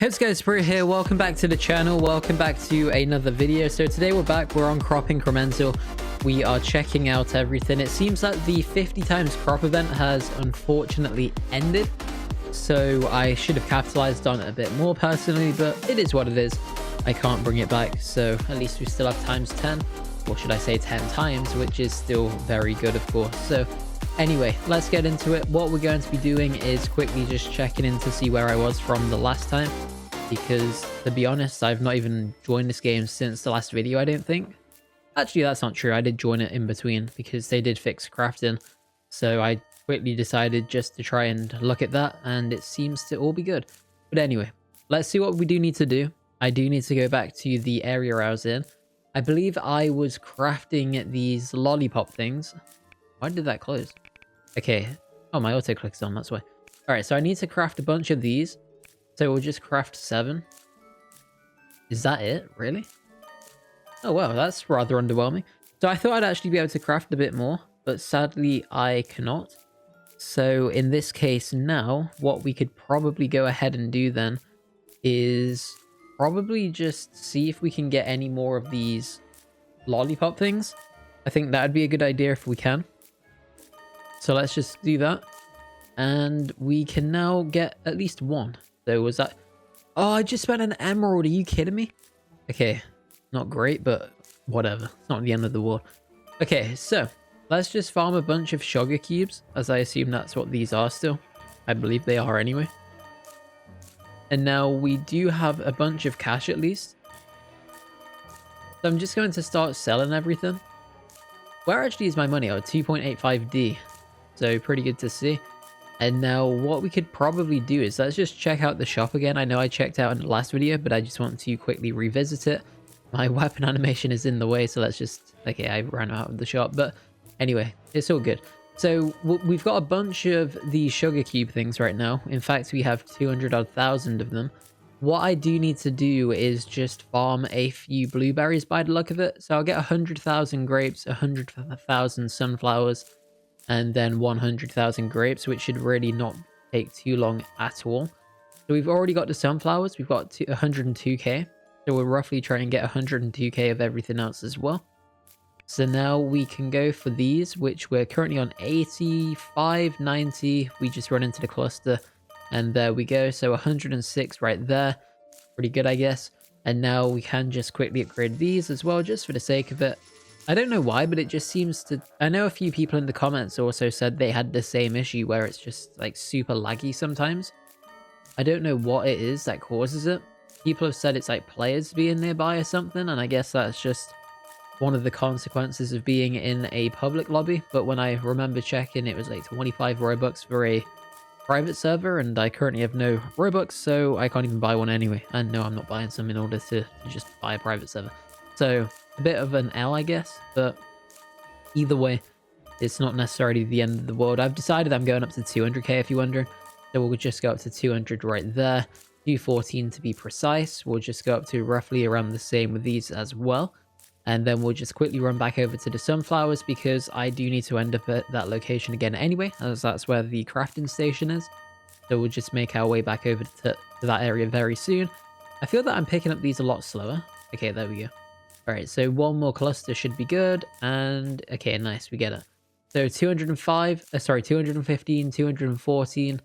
Hey guys, Brit here. Welcome back to the channel. Welcome back to another video. So today we're back. We're on crop incremental. We are checking out everything. It seems that the 50 times crop event has unfortunately ended. So I should have capitalized on it a bit more personally, but it is what it is. I can't bring it back. So at least we still have times 10, or should I say 10 times, which is still very good, of course. So anyway, let's get into it. What we're going to be doing is quickly just checking in to see where I was from the last time. Because, to be honest, I've not even joined this game since the last video, I don't think. Actually, that's not true. I did join it in between because they did fix crafting. So I quickly decided just to try and look at that, and it seems to all be good. But anyway, let's see what we do need to do. I do need to go back to the area I was in. I believe I was crafting these lollipop things. Why did that close? Okay. Oh, my auto-click's on, that's why. Alright, so I need to craft a bunch of these. So we'll just craft 7. Is that it? Really? Oh, wow, that's rather underwhelming. So I thought I'd actually be able to craft a bit more, but sadly I cannot. So in this case now, what we could probably go ahead and do then is probably just see if we can get any more of these lollipop things. I think that'd be a good idea if we can. So let's just do that. And we can now get at least one. So was that... Oh, I just spent an emerald. Are you kidding me? Okay, not great, but whatever. It's not the end of the world. Okay, so let's just farm a bunch of sugar cubes, as I assume that's what these are still. I believe they are anyway. And now we do have a bunch of cash at least. So I'm just going to start selling everything. Where actually is my money? Oh, 2.85D. So pretty good to see. And now what we could probably do is let's just check out the shop again. I know I checked out in the last video, but I just want to quickly revisit it. My weapon animation is in the way, so let's just... Okay, I ran out of the shop, but anyway, it's all good. So we've got a bunch of these sugar cube things right now. In fact, we have 200,000 of them. What I do need to do is just farm a few blueberries by the look of it. So I'll get 100,000 grapes, 100,000 sunflowers, and then 100,000 grapes, which should really not take too long at all. So we've already got the sunflowers. We've got 102k. So we'll roughly try and get 102k of everything else as well. So now we can go for these, which we're currently on 85, 90. We just run into the cluster, and there we go. So 106 right there. Pretty good, I guess. And now we can just quickly upgrade these as well, just for the sake of it. I don't know why, but it just seems to... I know a few people in the comments also said they had the same issue where it's just like super laggy sometimes. I don't know what it is that causes it. People have said it's like players being nearby or something, and I guess that's just one of the consequences of being in a public lobby. But when I remember checking, it was like 25 Robux for a private server, and I currently have no Robux, so I can't even buy one anyway. And no, I'm not buying some in order to just buy a private server. So a bit of an L, I guess, but either way, it's not necessarily the end of the world. I've decided I'm going up to 200k if you're wondering. So we'll just go up to 200 right there. 214 to be precise. We'll just go up to roughly around the same with these as well. And then we'll just quickly run back over to the sunflowers because I do need to end up at that location again anyway, as that's where the crafting station is. So we'll just make our way back over to that area very soon. I feel that I'm picking up these a lot slower. Okay, there we go. Alright, so one more cluster should be good, and okay, nice, we get it. So 215, 214,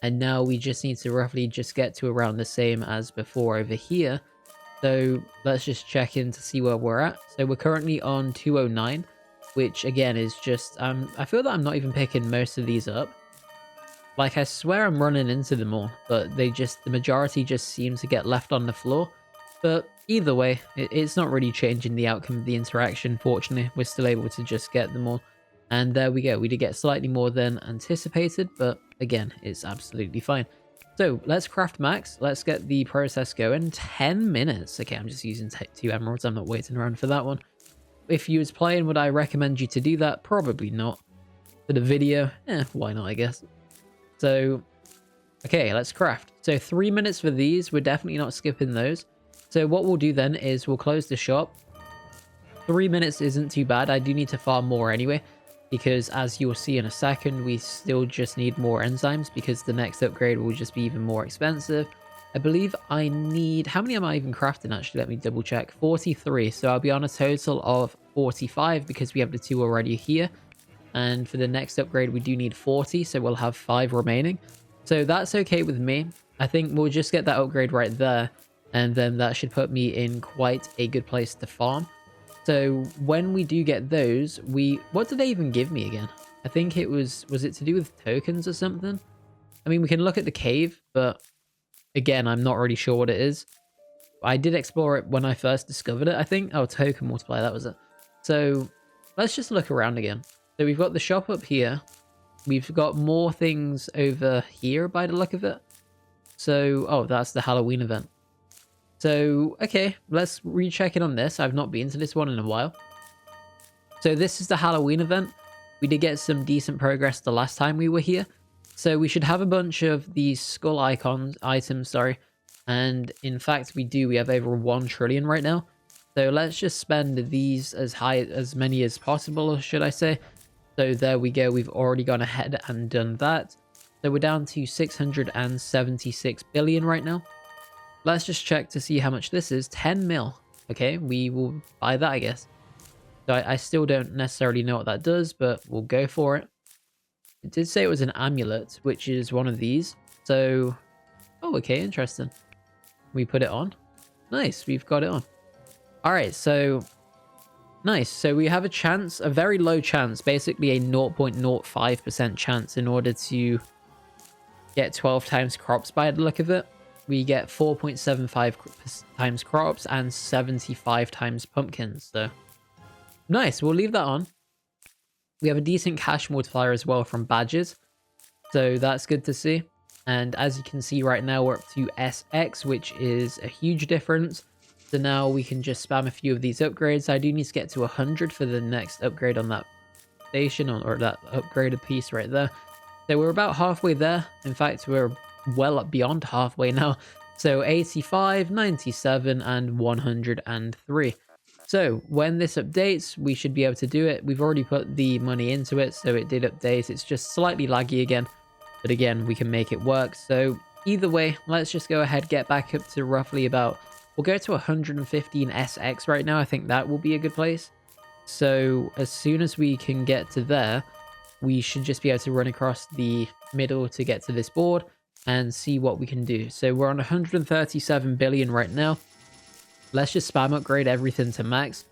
and now we just need to roughly just get to around the same as before over here. So let's just check in to see where we're at. So we're currently on 209, which again is just, I feel that I'm not even picking most of these up. Like, I swear I'm running into them all, but the majority just seem to get left on the floor. But either way, it's not really changing the outcome of the interaction. Fortunately, we're still able to just get them all. And there we go. We did get slightly more than anticipated, but again, it's absolutely fine. So let's craft max. Let's get the process going. 10 minutes. Okay, I'm just using 2 emeralds. I'm not waiting around for that one. If you was playing, would I recommend you to do that? Probably not. For the video, why not, I guess. So, okay, let's craft. So 3 minutes for these. We're definitely not skipping those. So what we'll do then is we'll close the shop. 3 minutes isn't too bad. I do need to farm more anyway, because as you'll see in a second, we still just need more enzymes because the next upgrade will just be even more expensive. I believe I need... How many am I even crafting, actually? Let me double check. 43. So I'll be on a total of 45 because we have the 2 already here. And for the next upgrade, we do need 40. So we'll have 5 remaining. So that's okay with me. I think we'll just get that upgrade right there. And then that should put me in quite a good place to farm. So when we do get those, what did they even give me again? I think it was it to do with tokens or something? I mean, we can look at the cave, but again, I'm not really sure what it is. I did explore it when I first discovered it, I think. Oh, token multiplier, that was it. So let's just look around again. So we've got the shop up here. We've got more things over here by the look of it. So, oh, that's the Halloween event. So, okay, let's recheck in on this. I've not been to this one in a while. So this is the Halloween event. We did get some decent progress the last time we were here. So we should have a bunch of these skull items, and in fact we do. We have over 1 trillion right now. So let's just spend these as many as possible, should I say. So there we go. We've already gone ahead and done that. So we're down to 676 billion right now. Let's just check to see how much this is. 10 mil. Okay, we will buy that, I guess. So I still don't necessarily know what that does, but we'll go for it. It did say it was an amulet, which is one of these. So, oh, okay, interesting. We put it on. Nice, we've got it on. All right, so nice. So we have a chance, a very low chance, basically a 0.05% chance in order to get 12 times crops by the look of it. We get 4.75 times crops and 75 times pumpkins. So nice, we'll leave that on. We have a decent cash multiplier as well from badges. So that's good to see. And as you can see right now, we're up to SX, which is a huge difference. So now we can just spam a few of these upgrades. I do need to get to 100 for the next upgrade on that station, or that upgraded piece right there. So we're about halfway there. In fact, we're well up beyond halfway now. So 85, 97, and 103. So when this updates, we should be able to do it. We've already put the money into it, so it did update. It's just slightly laggy again, but again, we can make it work. So either way, let's just go ahead, get back up to roughly about, we'll go to 115 SX right now. I think that will be a good place. So as soon as we can get to there, we should just be able to run across the middle to get to this board and see what we can do. So we're on 137 billion right now. Let's just spam upgrade everything to max,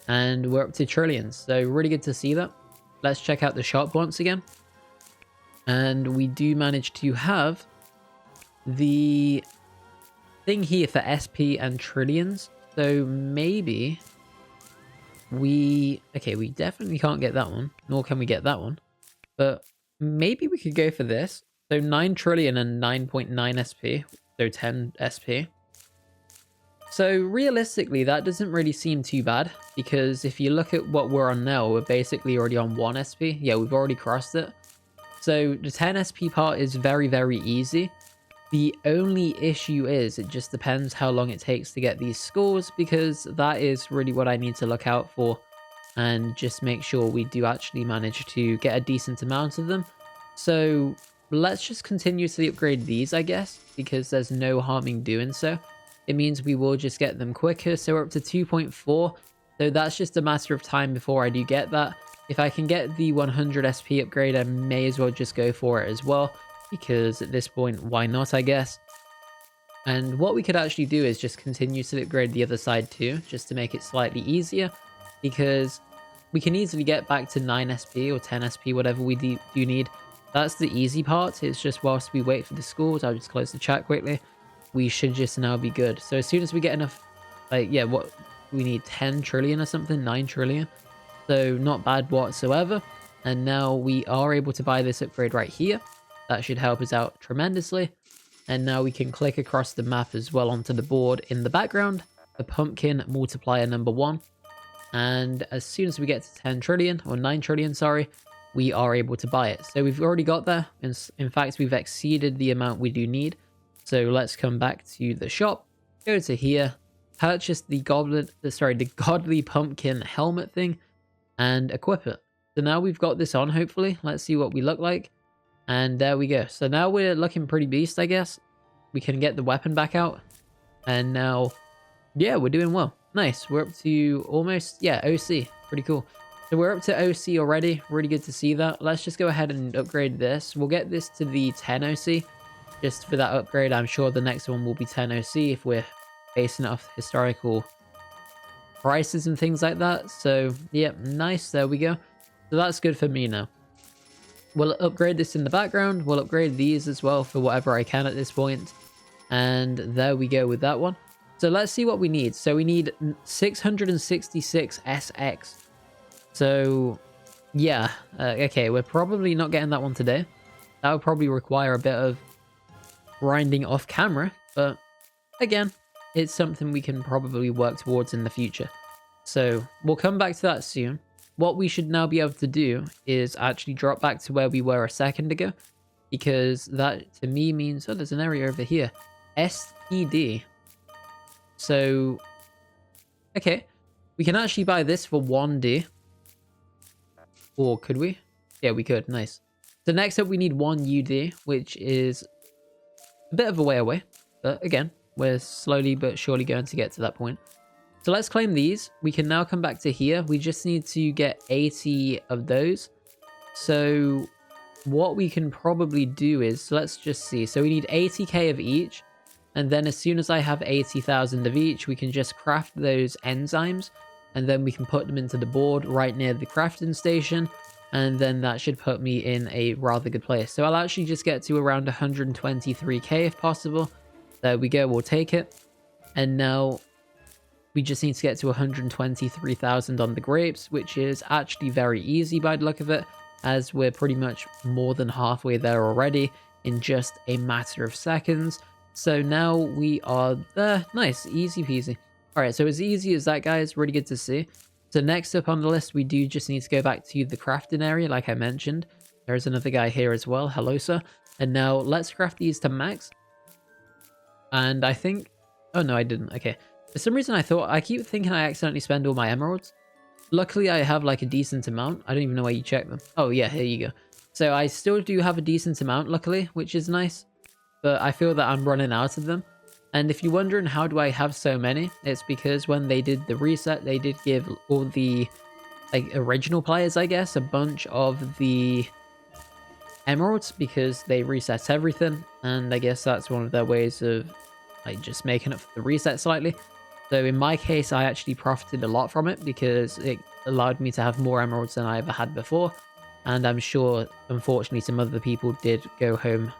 and we're up to trillions. So really good to see that. Let's check out the shop once again. And we do manage to have the thing here for SP and trillions. So maybe we definitely can't get that one, nor can we get that one. But maybe we could go for this. So 9 trillion and 9.9 SP, so 10 SP. So realistically, that doesn't really seem too bad, because if you look at what we're on now, we're basically already on 1 SP. Yeah, we've already crossed it. So the 10 SP part is very, very easy. The only issue is it just depends how long it takes to get these scores, because that is really what I need to look out for and just make sure we do actually manage to get a decent amount of them. So let's just continuously upgrade these, I guess, because there's no harming doing so. It means we will just get them quicker. So we're up to 2.4. So that's just a matter of time before I do get that. If I can get the 100 SP upgrade, I may as well just go for it as well, because at this point, why not, I guess. And what we could actually do is just continue to upgrade the other side too, just to make it slightly easier, because we can easily get back to 9 SP or 10 SP, whatever we do need. That's the easy part. It's just whilst we wait for the scores, I'll just close the chat quickly. We should just now be good. So as soon as we get enough, like, yeah, what we need, 10 trillion or something, 9 trillion. So not bad whatsoever. And now we are able to buy this upgrade right here. That should help us out tremendously. And now we can click across the map as well onto the board in the background, the pumpkin multiplier number 1. And as soon as we get to 10 trillion, or 9 trillion, sorry, we are able to buy it. So we've already got there. In fact, we've exceeded the amount we do need. So let's come back to the shop, go to here, purchase the godly pumpkin helmet thing, and equip it. So now we've got this on, hopefully. Let's see what we look like. And there we go. So now we're looking pretty beast, I guess. we can get the weapon back out. And now, yeah, we're doing well. Nice. We're up to almost, yeah, OC. Pretty cool. So we're up to OC already. Really good to see that. Let's just go ahead and upgrade this. We'll get this to the 10 OC just for that upgrade. I'm sure the next one will be 10 OC if we're basing it off historical prices and things like that. So, yeah, nice. There we go. So that's good for me now. We'll upgrade this in the background. We'll upgrade these as well for whatever I can at this point. And there we go with that one. So let's see what we need. So we need 666 SX. So yeah, okay, we're probably not getting that one today. That would probably require a bit of grinding off camera. But again, it's something we can probably work towards in the future. So we'll come back to that soon. What we should now be able to do is actually drop back to where we were a second ago. Because that to me means, oh, there's an area over here. STD. So, okay. We can actually buy this for 1D. Or could we? Yeah, we could. Nice. So next up, we need 1 UD, which is a bit of a way away. But again, we're slowly but surely going to get to that point. So let's claim these. We can now come back to here. We just need to get 80 of those. So what we can probably do is, let's just see. So we need 80k of each. And then as soon as I have 80,000 of each, we can just craft those enzymes. And then we can put them into the board right near the crafting station. And then that should put me in a rather good place. So I'll actually just get to around 123k if possible. There we go, we'll take it. And now we just need to get to 123,000 on the grapes, which is actually very easy by the look of it, as we're pretty much more than halfway there already in just a matter of seconds. So now we are there. Nice, easy peasy. All right, so as easy as that, guys, really good to see. So next up on the list, we do just need to go back to the crafting area, like I mentioned. There's another guy here as well. Hello, sir. And now let's craft these to max. And I think... oh, no, I didn't. Okay. For some reason, I keep thinking I accidentally spend all my emeralds. Luckily, I have like a decent amount. I don't even know where you check them. Oh, yeah, here you go. So I still do have a decent amount, luckily, which is nice. But I feel that I'm running out of them. And if you're wondering how do I have so many, it's because when they did the reset, they did give all the like original players, I guess, a bunch of the emeralds because they reset everything. And I guess that's one of their ways of like just making up for the reset slightly. So in my case, I actually profited a lot from it because it allowed me to have more emeralds than I ever had before. And I'm sure, unfortunately, some other people did go home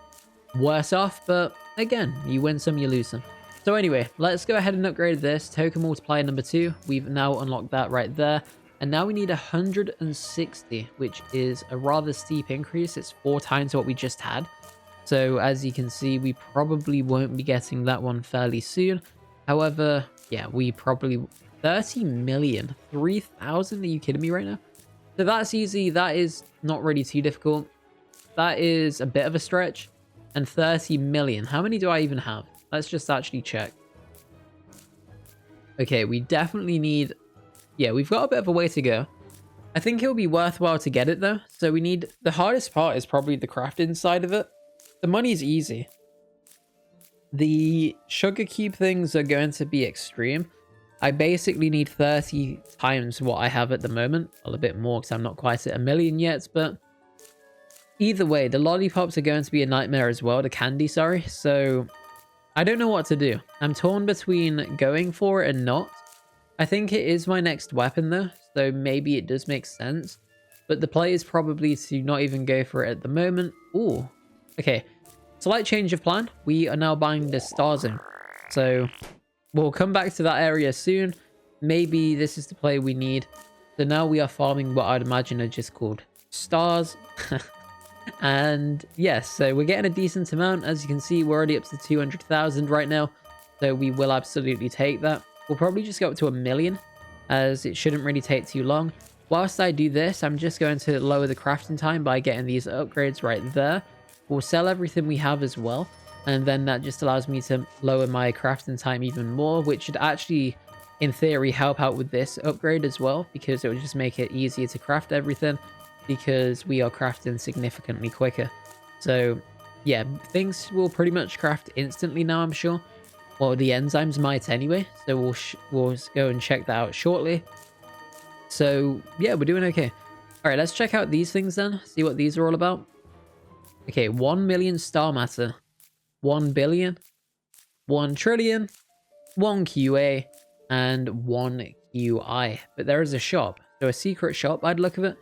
worse off, but again, you win some, you lose some. So anyway, let's go ahead and upgrade this. Token multiplier number 2. We've now unlocked that right there. And now we need 160, which is a rather steep increase. It's 4 times what we just had. So as you can see, we probably won't be getting that one fairly soon. However, yeah, we probably... 30 million? 3,000? Are you kidding me right now? So that's easy. That is not really too difficult. That is a bit of a stretch. And 30 million. How many do I even have? Let's just actually check. Okay, we definitely need... yeah, we've got a bit of a way to go. I think it'll be worthwhile to get it though. So we need... the hardest part is probably the crafting side of it. The money's easy. The sugar cube things are going to be extreme. I basically need 30 times what I have at the moment. Well, a bit more because I'm not quite at 1 million yet, but... either way, the lollipops are going to be a nightmare as well. The candy, sorry. So, I don't know what to do. I'm torn between going for it and not. I think it is my next weapon though, so maybe it does make sense. But the play is probably to not even go for it at the moment. Ooh, okay. Slight change of plan. We are now buying the star zone. So, we'll come back to that area soon. Maybe this is the play we need. So now we are farming what I'd imagine are just called stars. And yes, so we're getting a decent amount. As you can see, we're already up to 200,000 right now. So we will absolutely take that. We'll probably just go up to 1 million, as it shouldn't really take too long. Whilst I do this, I'm just going to lower the crafting time by getting these upgrades right there. We'll sell everything we have as well. And then that just allows me to lower my crafting time even more, which should actually, in theory, help out with this upgrade as well, because it would just make it easier to craft everything, because we are crafting significantly quicker. So yeah, things will pretty much craft instantly now, I'm sure. Well, the enzymes might anyway, so we'll go and check that out shortly. So yeah, we're doing okay. All right, let's check out these things then, see what these are all about. Okay, 1 million star matter, 1 billion, 1 trillion, 1 QA, and 1 QI. But there is a shop, so a secret shop I'd look at it.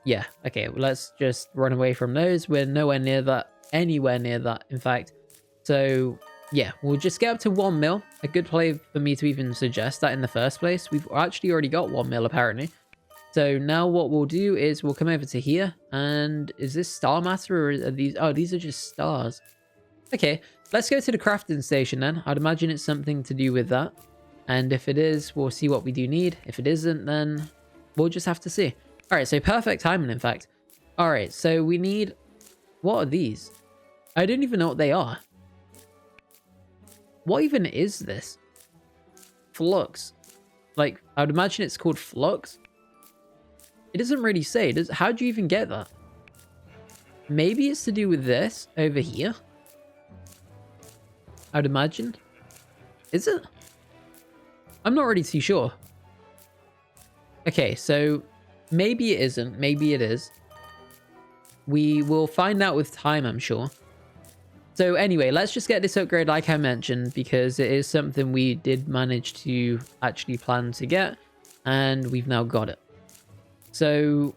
Yeah, okay, well, let's just run away from those. We're nowhere near that, anywhere near that, in fact. So yeah, we'll just get up to 1 mil. A good play for me to even suggest that in the first place. We've actually already got 1 mil apparently. So now what we'll do is we'll come over to here. And is this star matter or are these? Oh, these are just stars. Okay, let's go to the crafting station then. I'd imagine it's something to do with that. And if it is, we'll see what we do need. If it isn't, then we'll just have to see. All right, so perfect timing, in fact. All right, so we need... What are these? I don't even know what they are. What even is this? Flux. Like, I would imagine it's called flux. It doesn't really say. How do you even get that? Maybe it's to do with this over here. I'd imagine. Is it? I'm not really too sure. Okay, so maybe it isn't. Maybe it is. We will find out with time, I'm sure. So anyway, let's just get this upgrade like I mentioned, because it is something we did manage to actually plan to get, and we've now got it. So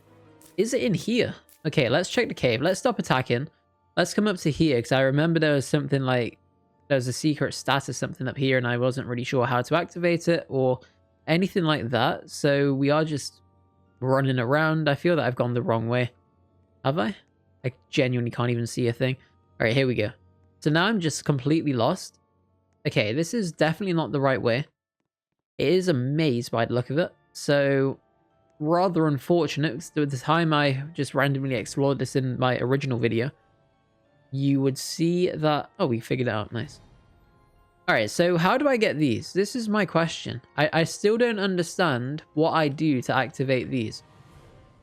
is it in here? Okay, let's check the cave. Let's stop attacking. Let's come up to here, because I remember there was something like, there's a secret stat or something up here, and I wasn't really sure how to activate it or anything like that. So we are just running around. I feel that I've gone the wrong way. Have I? I genuinely can't even see a thing. All right, here we go. So now I'm just completely lost. Okay, this is definitely not the right way. It is a maze by the look of it. So rather unfortunate, because at the time I just randomly explored this in my original video, you would see that... Oh, we figured it out. Nice. All right, so how do I get these? This is my question. I still don't understand what I do to activate these.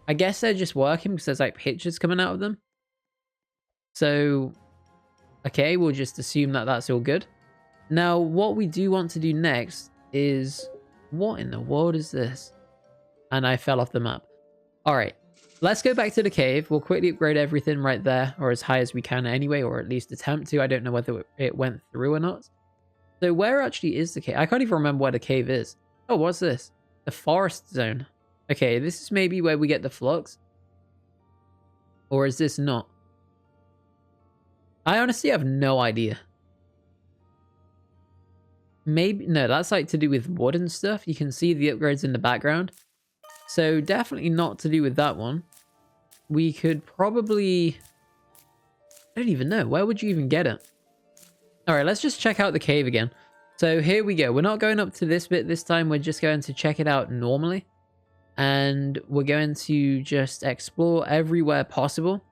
I guess they're just working because there's like pictures coming out of them. So, okay, we'll just assume that that's all good. Now, what we do want to do next is... What in the world is this? And I fell off the map. All right, let's go back to the cave. We'll quickly upgrade everything right there, or as high as we can anyway, or at least attempt to. I don't know whether it went through or not. So where actually is the cave? I can't even remember where the cave is. Oh, what's this? The forest zone. Okay, this is maybe where we get the flux. Or is this not? I honestly have no idea. Maybe... No, that's like to do with wood and stuff. You can see the upgrades in the background. So definitely not to do with that one. We could probably... I don't even know. Where would you even get it? Alright, let's just check out the cave again. So here we go. We're not going up to this bit this time. We're just going to check it out normally. And we're going to just explore everywhere possible.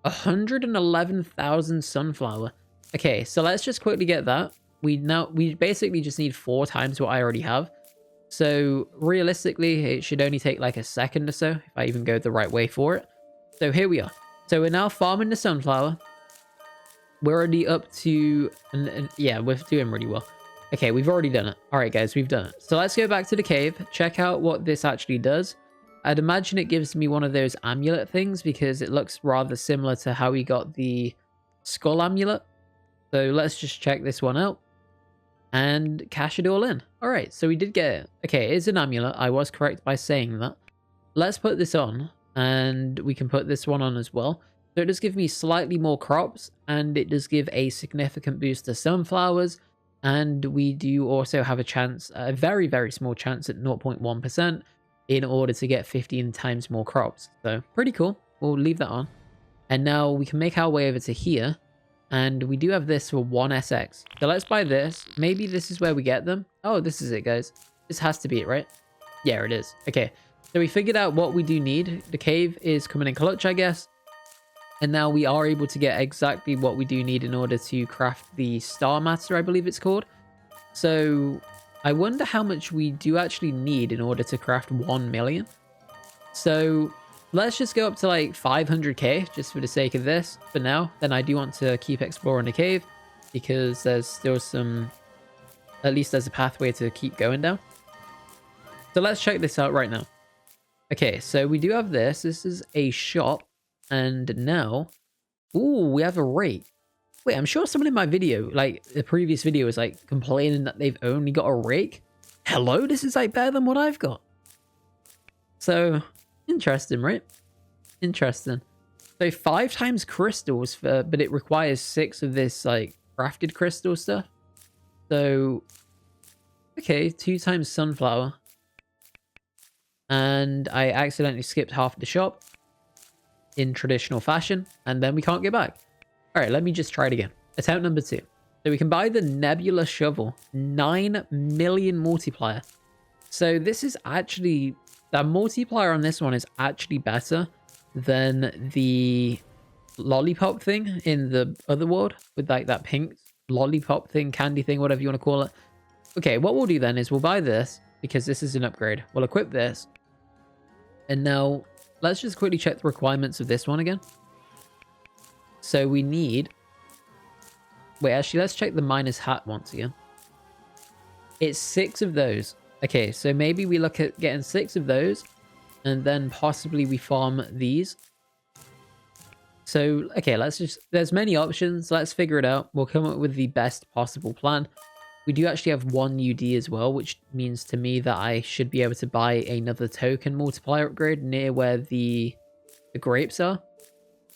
111,000 sunflower. Okay, so let's just quickly get that. We basically just need 4 times what I already have. So realistically, it should only take like a second or so if I even go the right way for it. So here we are. So we're now farming the sunflower. We're already up to... and yeah, we're doing really well. Okay, we've already done it. All right, guys, we've done it. So let's go back to the cave, check out what this actually does. I'd imagine it gives me one of those amulet things because it looks rather similar to how we got the skull amulet. So let's just check this one out and cash it all in. All right, so we did get it. Okay, it is an amulet. I was correct by saying that. Let's put this on, and we can put this one on as well. So it does give me slightly more crops, and it does give a significant boost to sunflowers. And we do also have a chance, a very, very small chance at 0.1% in order to get 15 times more crops. So pretty cool. We'll leave that on. And now we can make our way over to here. And we do have this for 1SX. So let's buy this. Maybe this is where we get them. Oh, this is it, guys. This has to be it, right? Yeah, it is. Okay. So we figured out what we do need. The cave is coming in clutch, I guess. And now we are able to get exactly what we do need in order to craft the Star Master, I believe it's called. So I wonder how much we do actually need in order to craft 1 million. So Let's just go up to like 500k just for the sake of this for now. Then I do want to keep exploring the cave because there's still some, at least there's a pathway to keep going down. So let's check this out right now. Okay, so we do have this. This is a shop. And now, ooh, we have a rake. Wait, I'm sure someone in my video, like the previous video, was like complaining that they've only got a rake. Hello, this is like better than what I've got. So, interesting, right? Interesting. So 5 times crystals for, but it requires 6 of this like crafted crystal stuff. So, okay, 2 times sunflower. And I accidentally skipped half the shop in traditional fashion, and then we can't get back. All right, let me just try it again. Attempt number 2. So we can buy the nebula shovel, 9 million multiplier. So this is actually, the multiplier on this one is actually better than the lollipop thing in the other world with like that pink lollipop thing, candy thing, whatever you want to call it. Okay, what we'll do then is we'll buy this because this is an upgrade. We'll equip this. And now let's just quickly check the requirements of this one again. So we need, wait, actually, let's check the minus hat once again. It's 6 of those. Okay, so maybe we look at getting 6 of those, and then possibly we farm these. So, okay, let's just, there's many options. Let's figure it out. We'll come up with the best possible plan. We do actually have 1 UD as well, which means to me that I should be able to buy another token multiplier upgrade near where the grapes are.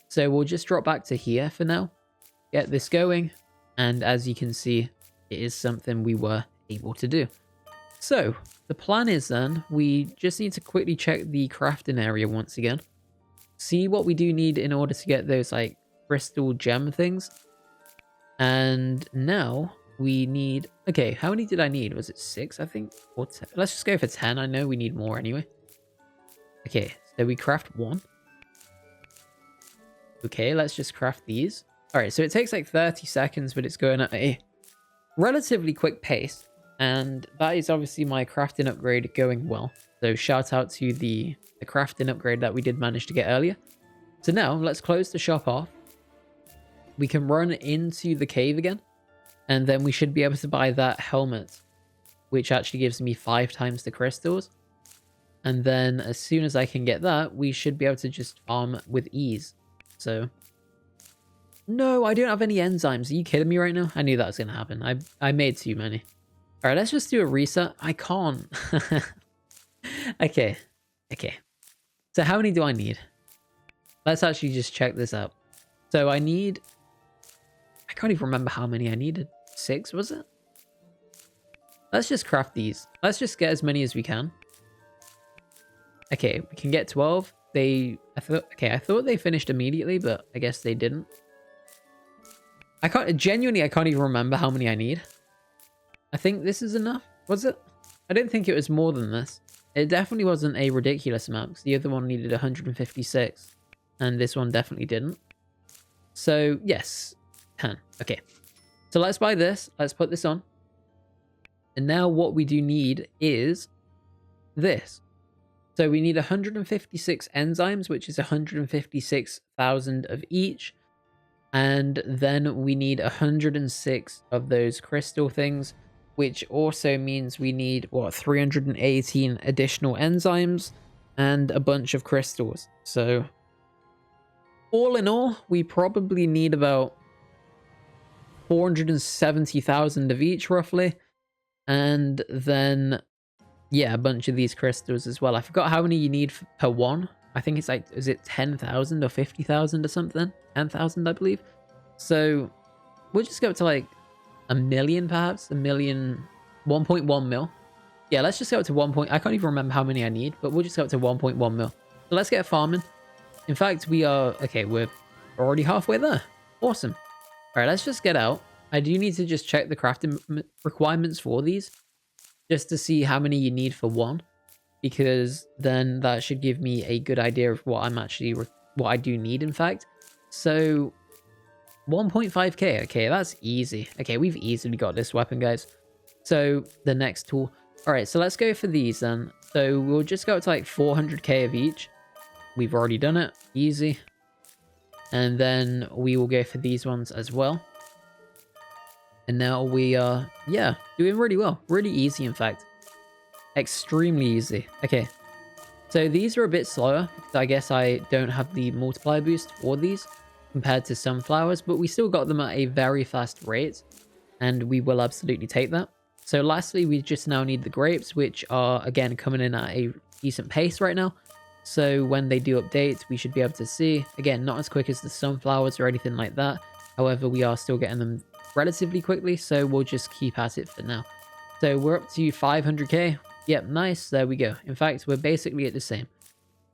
So we'll just drop back to here for now, get this going, and as you can see, it is something we were able to do. So the plan is then, we just need to quickly check the crafting area once again, see what we do need in order to get those like crystal gem things. And now we need, okay, how many did I need? Was it 6, I think? Or 10? Let's just go for 10. I know we need more anyway. Okay, so we craft 1. Okay, let's just craft these. All right, so it takes like 30 seconds, but it's going at a relatively quick pace. And that is obviously my crafting upgrade going well. So shout out to the crafting upgrade that we did manage to get earlier. So now let's close the shop off. We can run into the cave again. And then we should be able to buy that helmet, which actually gives me 5 times the crystals. And then as soon as I can get that, we should be able to just farm with ease. So, no, I don't have any enzymes. Are you kidding me right now? I knew that was going to happen. I made too many. All right, let's just do a reset. I can't. Okay. So how many do I need? Let's actually just check this out. So I need, I can't even remember how many I needed. 6, was it? Let's just craft these. Let's just get as many as we can. Okay, we can get 12. I thought they finished immediately, but I guess they didn't. I can't even remember how many I need. I think this is enough. Was it? I don't think it was more than this. It definitely wasn't a ridiculous amount, because the other one needed 156, and this one definitely didn't. So, yes, 10. Okay. So let's buy this. Let's put this on. And now what we do need is this. So we need 156 enzymes, which is 156,000 of each. And then we need 106 of those crystal things, which also means we need, what, 318 additional enzymes and a bunch of crystals. So all in all, we probably need about 470,000 of each, roughly. And then, yeah, a bunch of these crystals as well. I forgot how many you need per one. I think it's like, is it 10,000 or 50,000 or something? 10,000, I believe. So we'll just go up to like a million, perhaps. 1.1 mil. Yeah, let's just go up to 1. I can't even remember how many I need, but we'll just go up to 1.1 mil. So let's get farming. In fact, we are, okay, we're already halfway there. Awesome. All right, let's just get out. I do need to just check the crafting requirements for these, just to see how many you need for one, because then that should give me a good idea of what I'm actually, what I do need, in fact. So 1.5k, okay, that's easy. Okay, we've easily got this weapon, guys. So the next tool. All right, so let's go for these then. So we'll just go up to like 400k of each. We've already done it. Easy. And then we will go for these ones as well. And now we are, yeah, doing really well. Really easy, in fact. Extremely easy. Okay. So these are a bit slower. I guess I don't have the multiplier boost for these compared to sunflowers, but we still got them at a very fast rate. And we will absolutely take that. So lastly, we just now need the grapes, which are, again, coming in at a decent pace right now. So when they do update, we should be able to see, again, not as quick as the sunflowers or anything like that. However, we are still getting them relatively quickly, so we'll just keep at it for now. So we're up to 500k. Yep, nice. There we go. In fact, we're basically at the same.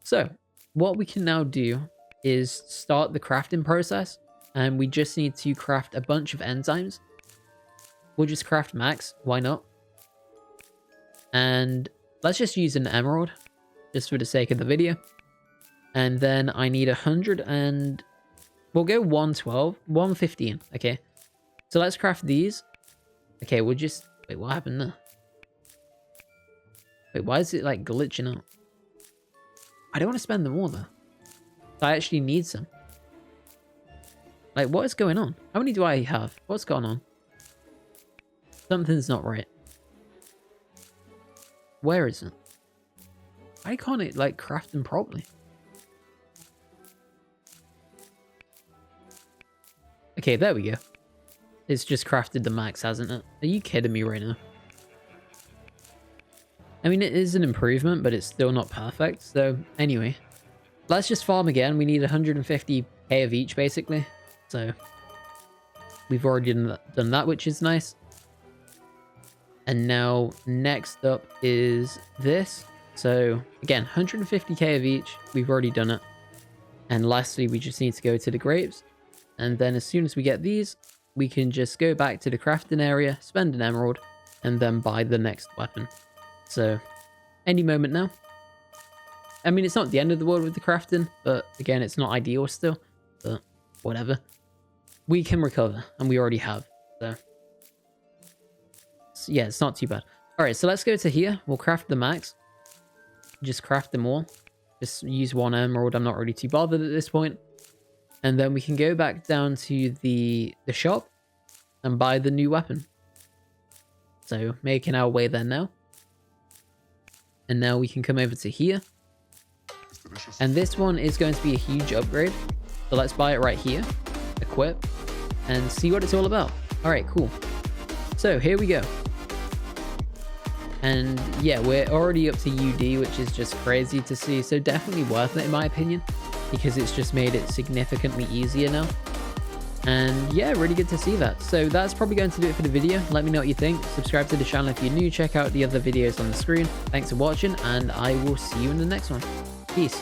So what we can now do is start the crafting process, and we just need to craft a bunch of enzymes. We'll just craft max. Why not? And let's just use an emerald, just for the sake of the video. And then I need 100 and... we'll go 112, 115. Okay. So let's craft these. Okay, we'll just... wait, what happened there? Wait, why is it like glitching out? I don't want to spend them all though. I actually need some. Like, what is going on? How many do I have? What's going on? Something's not right. Where is it? Why can't it like craft them properly? Okay, there we go. It's just crafted the max, hasn't it? Are you kidding me right now? I mean, it is an improvement, but it's still not perfect. So anyway, let's just farm again. We need 150k of each, basically. So we've already done that, which is nice. And now next up is this. So again, 150k of each. We've already done it. And lastly, we just need to go to the grapes. And then as soon as we get these, we can just go back to the crafting area, spend an emerald, and then buy the next weapon. So any moment now. I mean, it's not the end of the world with the crafting, but again, it's not ideal still. But whatever. We can recover, and we already have. So yeah, it's not too bad. All right, so let's go to here. We'll craft the max. Just craft them all. Just use one emerald. I'm not really too bothered at this point. And then we can go back down to the shop and buy the new weapon. So making our way there now. And now we can come over to here. And this one is going to be a huge upgrade. So let's buy it right here. Equip. And see what it's all about. All right, cool. So here we go. And yeah, we're already up to UD, which is just crazy to see. So definitely worth it in my opinion, because it's just made it significantly easier now. And yeah, really good to see that. So that's probably going to do it for the video. Let me know what you think. Subscribe to the channel if you're new. Check out the other videos on the screen. Thanks for watching, and I will see you in the next one. Peace.